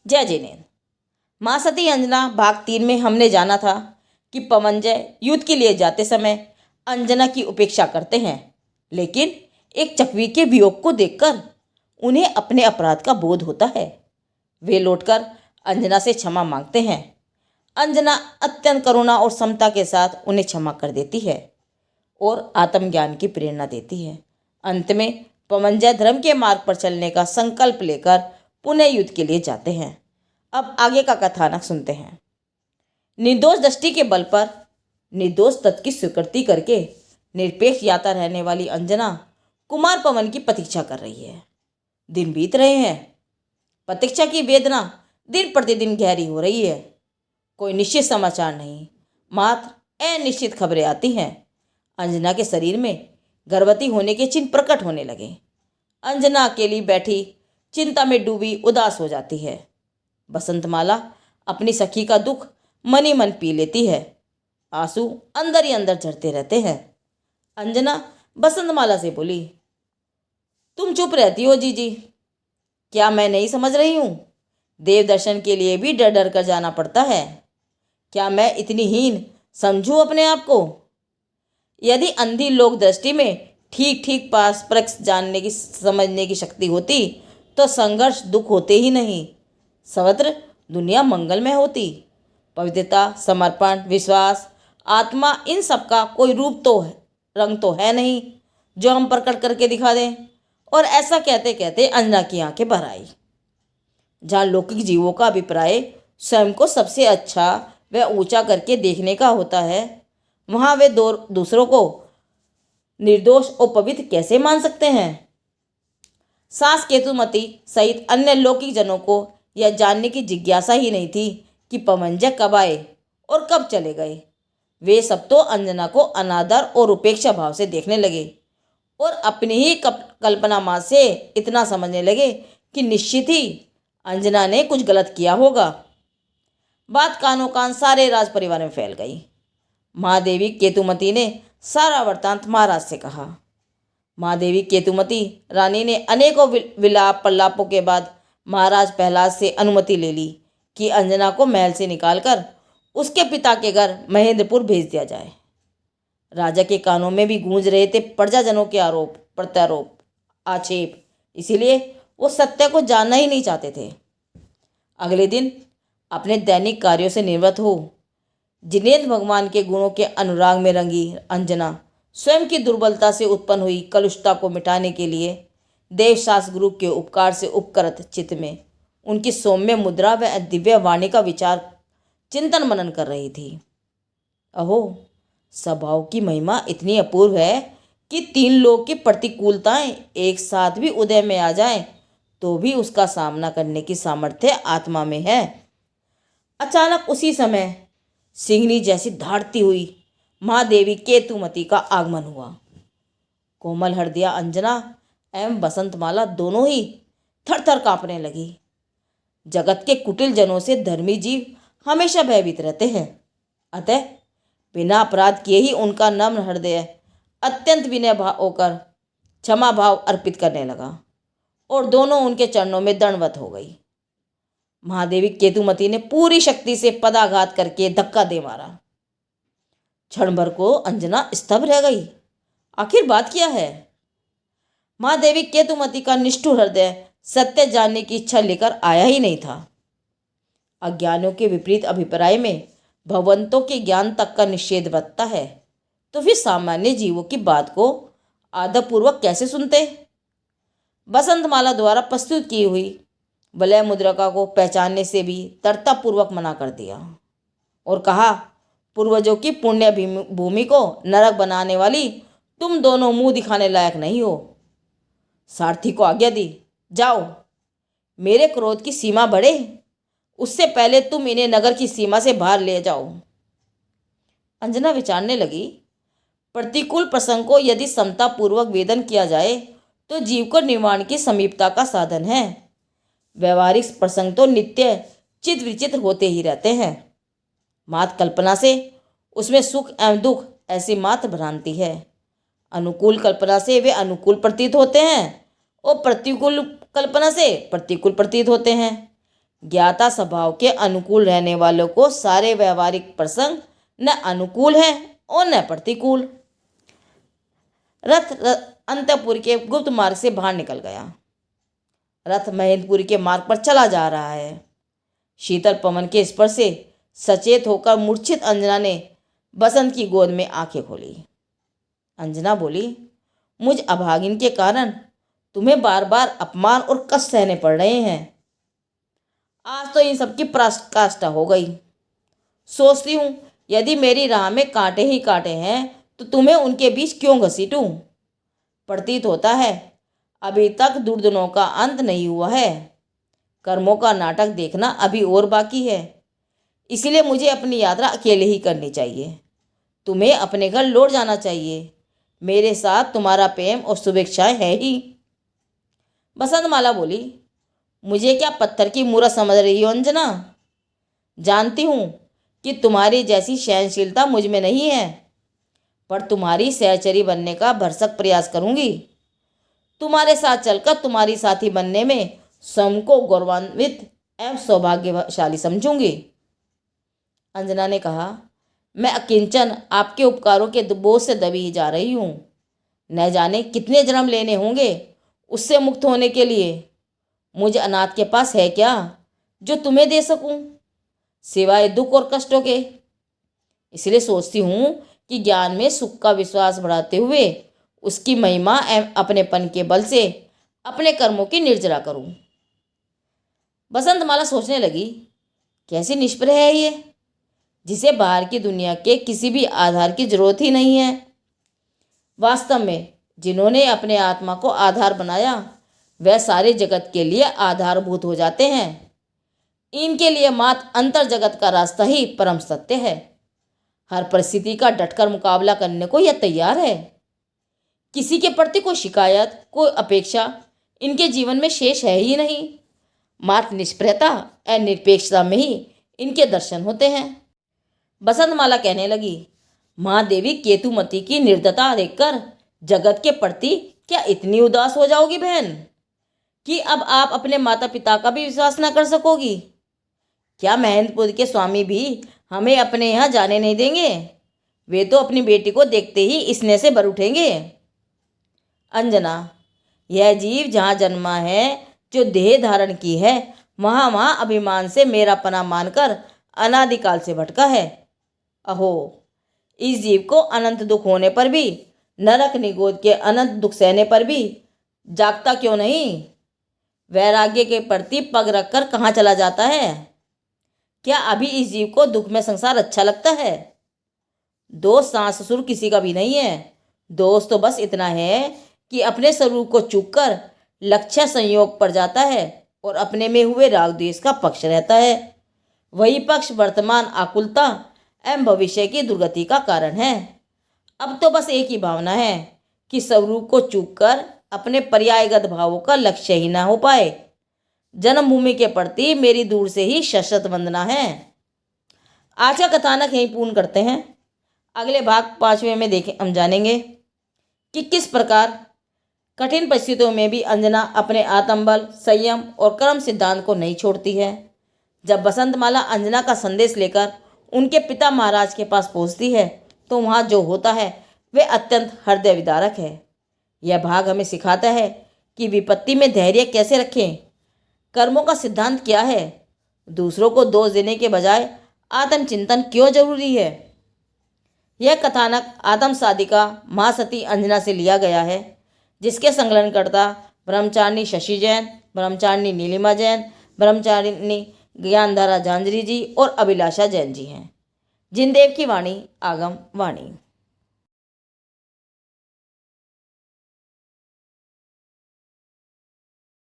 जय जिनेन्द्र। माँ सती अंजना भाग 3 में हमने जाना था कि पवनजय युद्ध के लिए जाते समय अंजना की उपेक्षा करते हैं, लेकिन एक चकवी के वियोग को देखकर उन्हें अपने अपराध का बोध होता है। वे लौटकर अंजना से क्षमा मांगते हैं। अंजना अत्यंत करुणा और समता के साथ उन्हें क्षमा कर देती है और आत्मज्ञान की प्रेरणा देती है। अंत में पवनजय धर्म के मार्ग पर चलने का संकल्प लेकर पुनः युद्ध के लिए जाते हैं। अब आगे का कथानक सुनते हैं। निर्दोष दृष्टि के बल पर निर्दोष तत्व की स्वीकृति करके निरपेक्ष यात्रा रहने वाली अंजना कुमार पवन की प्रतीक्षा कर रही है। दिन बीत रहे हैं। प्रतीक्षा की वेदना दिन प्रतिदिन गहरी हो रही है। कोई निश्चित समाचार नहीं, मात्र अनिश्चित खबरें आती हैं। अंजना के शरीर में गर्भवती होने के चिन्ह प्रकट होने लगे। अंजना अकेली बैठी चिंता में डूबी उदास हो जाती है। बसंतमाला अपनी सखी का दुख मनी मन पी लेती है। आंसू अंदर ही अंदर झरते रहते हैं। अंजना बसंतमाला से बोली, तुम चुप रहती हो जीजी, क्या मैं नहीं समझ रही हूँ? देव दर्शन के लिए भी डर डर कर जाना पड़ता है। क्या मैं इतनी हीन समझूं अपने आप को? यदि अंधी लोक दृष्टि में ठीक ठीक पास परख जानने की समझने की शक्ति होती तो संघर्ष दुख होते ही नहीं, सर्वत्र दुनिया मंगलमय होती। पवित्रता, समर्पण, विश्वास, आत्मा, इन सब का कोई रूप तो है, रंग तो है नहीं जो हम प्रकट करके दिखा दें। और ऐसा कहते कहते अंजना की आंखें भर आई। जहाँ लौकिक जीवों का अभिप्राय स्वयं को सबसे अच्छा व ऊंचा करके देखने का होता है, वहाँ वे दूसरों को निर्दोष और पवित्र कैसे मान सकते हैं? सास केतुमती सहित अन्य लौकिक जनों को यह जानने की जिज्ञासा ही नहीं थी कि पवनजय कब आए और कब चले गए। वे सब तो अंजना को अनादर और उपेक्षा भाव से देखने लगे और अपनी ही कल्पना माँ से इतना समझने लगे कि निश्चित ही अंजना ने कुछ गलत किया होगा। बात कानों कान सारे राज परिवार में फैल गई। महादेवी केतुमती ने सारा वृत्तांत महाराज से कहा। महादेवी केतुमती रानी ने अनेकों विलाप प्रलापों के बाद महाराज प्रहलाद से अनुमति ले ली कि अंजना को महल से निकालकर उसके पिता के घर महेंद्रपुर भेज दिया जाए। राजा के कानों में भी गूंज रहे थे प्रजाजनों के आरोप प्रत्यारोप आक्षेप, इसीलिए वो सत्य को जानना ही नहीं चाहते थे। अगले दिन अपने दैनिक कार्यों से निवृत्त हो जिनेन्द्र भगवान के गुणों के अनुराग में रंगी अंजना स्वयं की दुर्बलता से उत्पन्न हुई कलुषता को मिटाने के लिए देवशास्त्र गुरु के उपकार से उपकृत चित्त में उनकी सौम्य मुद्रा व दिव्य वाणी का विचार चिंतन मनन कर रही थी। अहो, स्वभाव की महिमा इतनी अपूर्व है कि 3 लोग की प्रतिकूलताएं एक साथ भी उदय में आ जाएं तो भी उसका सामना करने की सामर्थ्य आत्मा में है। अचानक उसी समय सिंहनी जैसी धाड़ती हुई महादेवी केतुमती का आगमन हुआ। कोमल हृदया अंजना एवं बसंतमाला दोनों ही थर थर कांपने लगी। जगत के कुटिल जनों से धर्मी जीव हमेशा भयभीत रहते हैं, अतः बिना अपराध किए ही उनका नम्र हृदय अत्यंत विनय भाव होकर क्षमा भाव अर्पित करने लगा और दोनों उनके चरणों में दंडवत हो गई। महादेवी केतुमती ने पूरी शक्ति से पदाघात करके धक्का दे मारा। क्षण भर को अंजना स्तब्ध रह गई। आखिर बात क्या है? महादेवी केतुमती का निष्ठुर हृदय सत्य जानने की इच्छा लेकर आया ही नहीं था। अज्ञानियों के विपरीत अभिप्राय में भगवंतों के ज्ञान तक का निषेध बरतता है, तो फिर सामान्य जीवों की बात को आदरपूर्वक कैसे सुनते? बसंतमाला द्वारा प्रस्तुत की हुई वलय मुद्रिका को पहचानने से भी तरतापूर्वक मना कर दिया और कहा, पूर्वजों की पुण्य भूमि को नरक बनाने वाली तुम दोनों मुंह दिखाने लायक नहीं हो। सारथी को आज्ञा दी, जाओ, मेरे क्रोध की सीमा बढ़े उससे पहले तुम इन्हें नगर की सीमा से बाहर ले जाओ। अंजना विचारने लगी, प्रतिकूल प्रसंग को यदि समतापूर्वक वेदन किया जाए तो जीव को निर्वाण की समीपता का साधन है। व्यवहारिक प्रसंग तो नित्य चित विचित्र होते ही रहते हैं। मात्र कल्पना से उसमें सुख एवं दुख ऐसी मात्र भ्रांति है। अनुकूल कल्पना से वे अनुकूल प्रतीत होते हैं और प्रतिकूल कल्पना से प्रतिकूल प्रतीत होते हैं। ज्ञाता स्वभाव के अनुकूल रहने वालों को सारे व्यवहारिक प्रसंग न अनुकूल हैं और न प्रतिकूल। रथ अंतपुर के गुप्त मार्ग से बाहर निकल गया। रथ महेंद्रपुरी के मार्ग पर चला जा रहा है। शीतल पवन के स्पर्श से सचेत होकर मूर्छित अंजना ने बसंत की गोद में आंखें खोली। अंजना बोली, मुझ अभागिन के कारण तुम्हें बार बार अपमान और कष्ट सहने पड़ रहे हैं। आज तो इन सब की पराकाष्ठा हो गई। सोचती हूँ यदि मेरी राह में कांटे ही कांटे हैं तो तुम्हें उनके बीच क्यों घसीटूं। प्रतीत होता है अभी तक दुर्दिनों का अंत नहीं हुआ है। कर्मों का नाटक देखना अभी और बाकी है। इसलिए मुझे अपनी यात्रा अकेले ही करनी चाहिए। तुम्हें अपने घर लौट जाना चाहिए। मेरे साथ तुम्हारा प्रेम और शुभेच्छाएं है ही। बसंतमाला बोली, मुझे क्या पत्थर की मूरत समझ रही हो अंजना? जानती हूँ कि तुम्हारी जैसी सहनशीलता मुझ में नहीं है, पर तुम्हारी सहचरी बनने का भरसक प्रयास करूंगी। तुम्हारे साथ चलकर तुम्हारी साथी बनने में स्वयं को गौरवान्वित एवं सौभाग्यशाली समझूंगी। अंजना ने कहा, मैं अकिंचन आपके उपकारों के बोझ से दबी ही जा रही हूँ। न जाने कितने जन्म लेने होंगे उससे मुक्त होने के लिए। मुझ अनाथ के पास है क्या जो तुम्हें दे सकूं, सिवाय दुख और कष्टों के। इसलिए सोचती हूँ कि ज्ञान में सुख का विश्वास बढ़ाते हुए उसकी महिमा एवं अपनेपन के बल से अपने कर्मों की निर्जरा करूं। बसंतमाला सोचने लगी, कैसी निष्प्रह है ये, जिसे बाहर की दुनिया के किसी भी आधार की जरूरत ही नहीं है। वास्तव में जिन्होंने अपने आत्मा को आधार बनाया वह सारे जगत के लिए आधारभूत हो जाते हैं। इनके लिए मात्र अंतर जगत का रास्ता ही परम सत्य है। हर परिस्थिति का डटकर मुकाबला करने को यह तैयार है। किसी के प्रति कोई शिकायत, कोई अपेक्षा इनके जीवन में शेष है ही नहीं। मात्र निष्प्रहता और निरपेक्षता में ही इनके दर्शन होते हैं। बसंतमाला कहने लगी, महादेवी केतुमती की निर्दयता देखकर जगत के प्रति क्या इतनी उदास हो जाओगी बहन, कि अब आप अपने माता पिता का भी विश्वास न कर सकोगी? क्या महेंद्रपुर के स्वामी भी हमें अपने यहाँ जाने नहीं देंगे? वे तो अपनी बेटी को देखते ही स्नेह से भर उठेंगे। अंजना, यह जीव जहाँ जन्मा है, जो देह धारण की है, वहाँ वहाँ अभिमान से मेरा पना मानकर अनादिकाल से भटका है। अहो, इस जीव को अनंत दुख होने पर भी, नरक निगोद के अनंत दुख सहने पर भी जागता क्यों नहीं? वैराग्य के प्रति पग रखकर कहाँ चला जाता है? क्या अभी इस जीव को दुख में संसार अच्छा लगता है? दोष सास ससुर किसी का भी नहीं है। दोष तो बस इतना है कि अपने स्वरूप को चूक कर लक्ष्य संयोग पर जाता है और अपने में हुए राग द्वेष का पक्ष रहता है। वही पक्ष वर्तमान आकुलता एवं भविष्य की दुर्गति का कारण है। अब तो बस एक ही भावना है कि स्वरूप को चूक कर अपने पर्यायगत भावों का लक्ष्य ही ना हो पाए। जन्मभूमि के प्रति मेरी दूर से ही सशक्त वंदना है। आज का कथानक यहीं पूर्ण करते हैं। अगले भाग 5वें में हम जानेंगे कि किस प्रकार कठिन परिस्थितियों में भी अंजना अपने आत्मबल, संयम और कर्म सिद्धांत को नहीं छोड़ती है। जब बसंतमाला अंजना का संदेश लेकर उनके पिता महाराज के पास पहुंचती है तो वहाँ जो होता है वह अत्यंत हृदय विदारक है। यह भाग हमें सिखाता है कि विपत्ति में धैर्य कैसे रखें, कर्मों का सिद्धांत क्या है, दूसरों को दोष देने के बजाय आत्मचिंतन क्यों जरूरी है। यह कथानक आत्म साधिका महासती अंजना से लिया गया है, जिसके संकलनकर्ता ब्रह्मचारिणी शशि जैन, ब्रह्मचारिणी नीलिमा जैन, ब्रह्मचारिणी ज्ञानधारा झांझरी जी और अभिलाषा जैन जी हैं। जिनदेव की वाणी आगम वाणी।